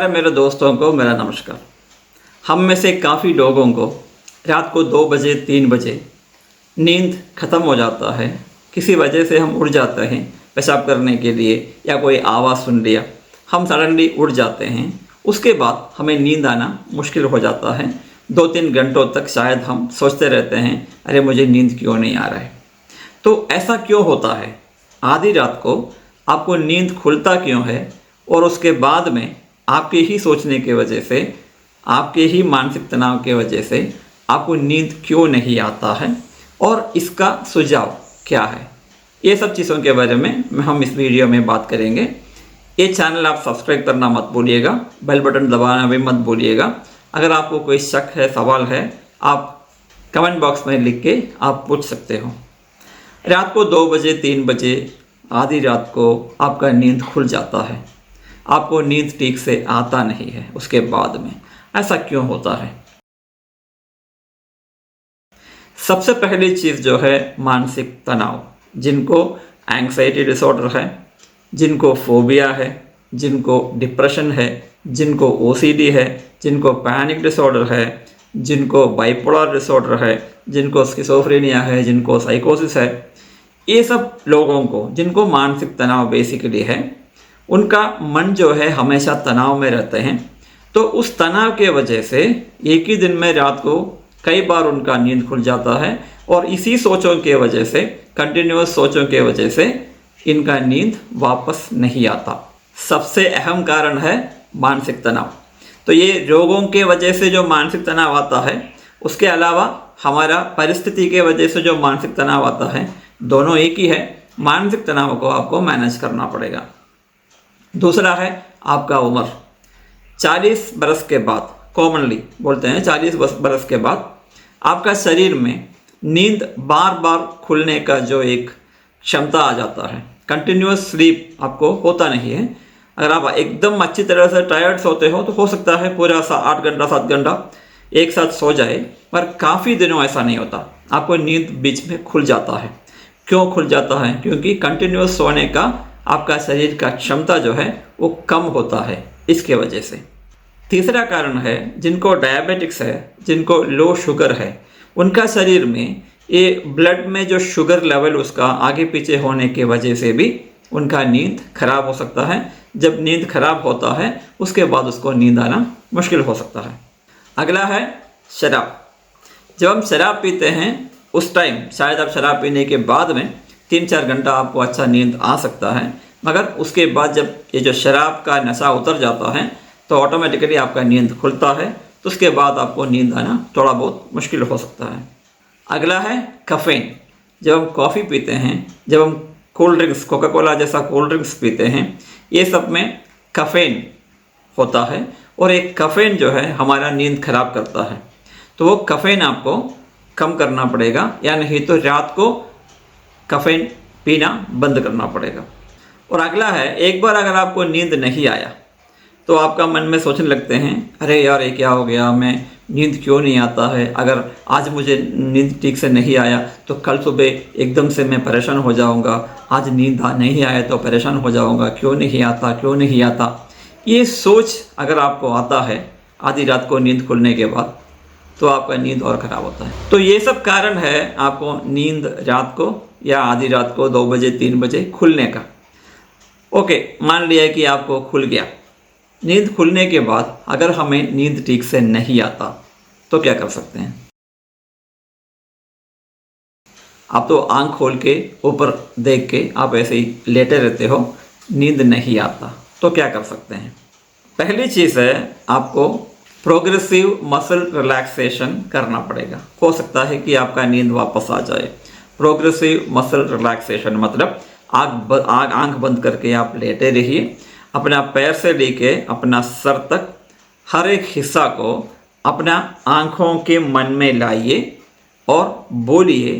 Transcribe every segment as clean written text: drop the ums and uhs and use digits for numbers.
सारे मेरे दोस्तों को मेरा नमस्कार। हम में से काफ़ी लोगों को रात को 2 बजे 3 बजे नींद ख़त्म हो जाता है। किसी वजह से हम उठ जाते हैं पेशाब करने के लिए या कोई आवाज़ सुन लिया, हम सडनली उठ जाते हैं। उसके बाद हमें नींद आना मुश्किल हो जाता है। 2-3 घंटों तक शायद हम सोचते रहते हैं, अरे मुझे नींद क्यों नहीं आ रहा है। तो ऐसा क्यों होता है? आधी रात को आपको नींद खुलता क्यों है? और उसके बाद में आपके ही सोचने की वजह से, आपके ही मानसिक तनाव की वजह से आपको नींद क्यों नहीं आता है और इसका सुझाव क्या है? ये सब चीज़ों के बारे में हम इस वीडियो में बात करेंगे। ये चैनल आप सब्सक्राइब करना मत भूलिएगा, बेल बटन दबाना भी मत भूलिएगा। अगर आपको कोई शक है, सवाल है, आप कमेंट बॉक्स में लिख के आप पूछ सकते हो। रात को 2 बजे 3 बजे आधी रात को आपका नींद खुल जाता है, आपको नींद ठीक से आता नहीं है। उसके बाद में ऐसा क्यों होता है? सबसे पहली चीज़ जो है मानसिक तनाव, जिनको एंग्जाइटी डिसऑर्डर है, जिनको फोबिया है, जिनको डिप्रेशन है, जिनको ओसीडी है, जिनको पैनिक डिसऑर्डर है, जिनको बाइपोलर डिसऑर्डर है, जिनको स्किज़ोफ्रेनिया है, जिनको साइकोसिस है, ये सब लोगों को जिनको मानसिक तनाव बेसिकली है, उनका मन जो है हमेशा तनाव में रहते हैं। तो उस तनाव के वजह से एक ही दिन में रात को कई बार उनका नींद खुल जाता है और इसी सोचों के वजह से, कंटिन्यूअस सोचों के वजह से इनका नींद वापस नहीं आता। सबसे अहम कारण है मानसिक तनाव। तो ये रोगों के वजह से जो मानसिक तनाव आता है, उसके अलावा हमारा परिस्थिति के वजह से जो मानसिक तनाव आता है, दोनों एक ही है। मानसिक तनाव को आपको मैनेज करना पड़ेगा। दूसरा है आपका उम्र। 40 बरस के बाद, कॉमनली बोलते हैं 40 बरस के बाद आपका शरीर में नींद बार बार खुलने का जो एक क्षमता आ जाता है। कंटिन्यूअस स्लीप आपको होता नहीं है। अगर आप एकदम अच्छी तरह से टायर्ड सोते हो तो हो सकता है पूरा 8 घंटा 7 घंटा एक साथ सो जाए, पर काफ़ी दिनों ऐसा नहीं होता, आपको नींद बीच में खुल जाता है। क्यों खुल जाता है? क्योंकि कंटिन्यूअस सोने का आपका शरीर का क्षमता जो है वो कम होता है, इसके वजह से। तीसरा कारण है जिनको डायबिटिक्स है, जिनको लो शुगर है, उनका शरीर में ये ब्लड में जो शुगर लेवल उसका आगे पीछे होने की वजह से भी उनका नींद खराब हो सकता है। जब नींद खराब होता है उसके बाद उसको नींद आना मुश्किल हो सकता है। अगला है शराब। जब हम शराब पीते हैं उस टाइम शायद आप शराब पीने के बाद में 3-4 घंटा आपको अच्छा नींद आ सकता है, मगर उसके बाद जब ये जो शराब का नशा उतर जाता है तो ऑटोमेटिकली आपका नींद खुलता है। तो उसके बाद आपको नींद आना थोड़ा बहुत मुश्किल हो सकता है। अगला है कैफीन। जब हम कॉफ़ी पीते हैं, जब हम कोल्ड ड्रिंक्स, कोका कोला जैसा कोल्ड ड्रिंक्स पीते हैं, ये सब में कैफीन होता है और एक कैफीन जो है हमारा नींद खराब करता है। तो वो कैफीन आपको कम करना पड़ेगा, या नहीं तो रात को कैफीन पीना बंद करना पड़ेगा। और अगला है, एक बार अगर आपको नींद नहीं आया तो आपका मन में सोचने लगते हैं, अरे यार ये क्या हो गया, मैं नींद क्यों नहीं आता है। अगर आज मुझे नींद ठीक से नहीं आया तो कल सुबह एकदम से मैं परेशान हो जाऊंगा। आज नींद नहीं आया तो परेशान हो जाऊंगा, क्यों नहीं आता, क्यों नहीं आता। ये सोच अगर आपको आता है आधी रात को नींद खुलने के बाद, तो आपका नींद और ख़राब होता है। तो ये सब कारण है आपको नींद रात को या आधी रात को 2 बजे 3 बजे खुलने का। ओके, मान लिया कि आपको खुल गया। नींद खुलने के बाद अगर हमें नींद ठीक से नहीं आता तो क्या कर सकते हैं? आप तो आंख खोल के ऊपर देख के आप ऐसे ही लेटे रहते हो, नींद नहीं आता, तो क्या कर सकते हैं? पहली चीज़ है आपको प्रोग्रेसिव मसल रिलैक्सेशन करना पड़ेगा। हो सकता है कि आपका नींद वापस आ जाए। प्रोग्रेसिव मसल रिलैक्सेशन मतलब आंख बंद करके आप लेटे रहिए, अपना पैर से लेके अपना सर तक हर एक हिस्सा को अपना आँखों के मन में लाइए और बोलिए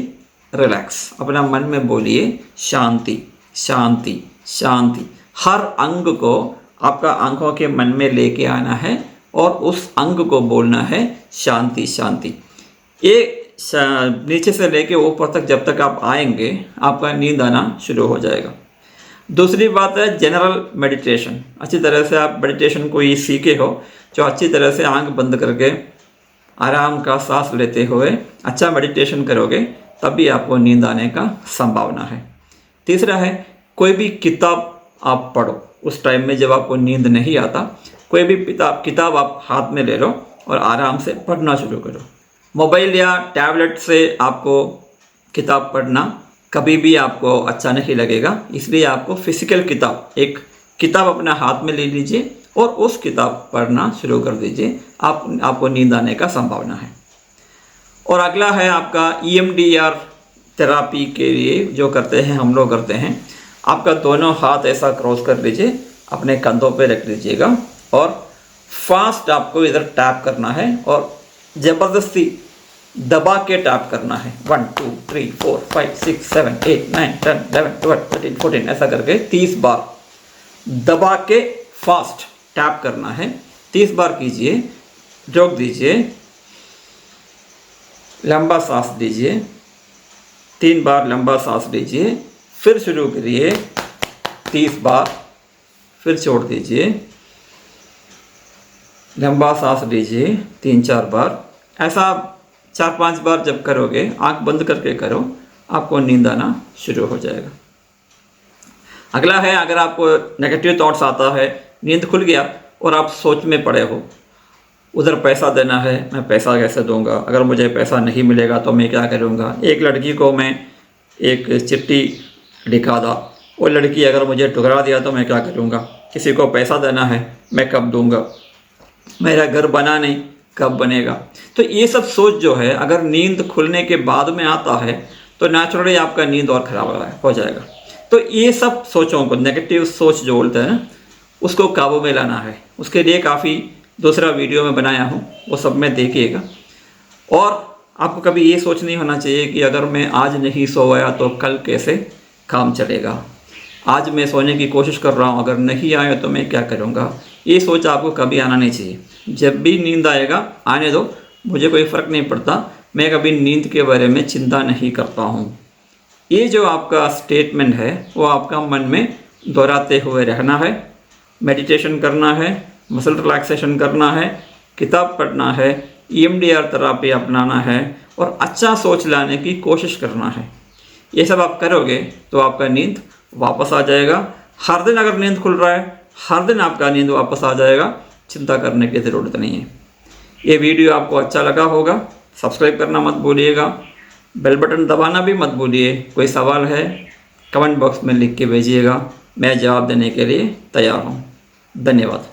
रिलैक्स। अपना मन में बोलिए शांति शांति शांति। हर अंग को आपका आँखों के मन में लेके आना है और उस अंग को बोलना है शांति शांति। ये नीचे से लेके ऊपर तक जब तक आप आएंगे आपका नींद आना शुरू हो जाएगा। दूसरी बात है जनरल मेडिटेशन। अच्छी तरह से आप मेडिटेशन कोई सीखे हो, जो अच्छी तरह से आंख बंद करके आराम का सांस लेते हुए अच्छा मेडिटेशन करोगे, तभी आपको नींद आने का संभावना है। तीसरा है कोई भी किताब आप पढ़ो, उस टाइम में जब आपको नींद नहीं आता, कोई भी किताब आप हाथ में ले लो और आराम से पढ़ना शुरू करो। मोबाइल या टैबलेट से आपको किताब पढ़ना कभी भी आपको अच्छा नहीं लगेगा, इसलिए आपको फिजिकल किताब, एक किताब अपना हाथ में ले लीजिए और उस किताब पढ़ना शुरू कर दीजिए, आपको नींद आने का संभावना है। और अगला है आपका EMDR थेरापी के लिए जो करते हैं, हम लोग करते हैं, आपका दोनों हाथ ऐसा क्रॉस कर लीजिए, अपने कंधों पे रख लीजिएगा और फास्ट आपको इधर टैप करना है और ज़बरदस्ती दबा के टैप करना है। 1 2 3 4 5 6 7 8 9 10 11 12 13 14 ऐसा करके 30 बार दबा के फास्ट टैप करना है। 30 बार कीजिए, रोक दीजिए, लंबा सांस लीजिए, 3 बार लंबा सांस लीजिए, फिर शुरू करिए 30 बार, फिर छोड़ दीजिए, लंबा सांस लीजिए 3-4 बार। ऐसा 4-5 बार जब करोगे, आंख बंद करके करो, आपको नींद आना शुरू हो जाएगा। अगला है, अगर आपको नेगेटिव थॉट्स आता है, नींद खुल गया और आप सोच में पड़े हो, उधर पैसा देना है, मैं पैसा कैसे दूंगा, अगर मुझे पैसा नहीं मिलेगा तो मैं क्या करूंगा। एक लड़की को मैं एक चिट्ठी लिखा था, वो लड़की अगर मुझे ठुकरा दिया तो मैं क्या करूंगा। किसी को पैसा देना है, मैं कब दूंगा, मेरा घर बना नहीं, कब बनेगा। तो ये सब सोच जो है, अगर नींद खुलने के बाद में आता है तो नेचुरली आपका नींद और ख़राब हो जाएगा। तो ये सब सोचों को, नेगेटिव सोच जो बोलते हैं ना, उसको काबू में लाना है। उसके लिए काफ़ी दूसरा वीडियो में बनाया हूँ, वो सब में देखिएगा। और आपको कभी ये सोच नहीं होना चाहिए कि अगर मैं आज नहीं सोया तो कल कैसे काम चलेगा। आज मैं सोने की कोशिश कर रहा हूँ, अगर नहीं आया तो मैं क्या करूँगा। ये सोच आपको कभी आना नहीं चाहिए। जब भी नींद आएगा आने दो, मुझे कोई फ़र्क नहीं पड़ता, मैं कभी नींद के बारे में चिंता नहीं करता हूँ। ये जो आपका स्टेटमेंट है वो आपका मन में दोहराते हुए रहना है। मेडिटेशन करना है, मसल रिलैक्सेशन करना है, किताब पढ़ना है, EMDR थेरापी अपनाना है और अच्छा सोच लाने की कोशिश करना है। ये सब आप करोगे तो आपका नींद वापस आ जाएगा। हर दिन अगर नींद खुल रहा है, हर दिन आपका नींद वापस आ जाएगा, चिंता करने की ज़रूरत नहीं है। ये वीडियो आपको अच्छा लगा होगा, सब्सक्राइब करना मत भूलिएगा, बेल बटन दबाना भी मत भूलिए। कोई सवाल है कमेंट बॉक्स में लिख के भेजिएगा, मैं जवाब देने के लिए तैयार हूँ। धन्यवाद।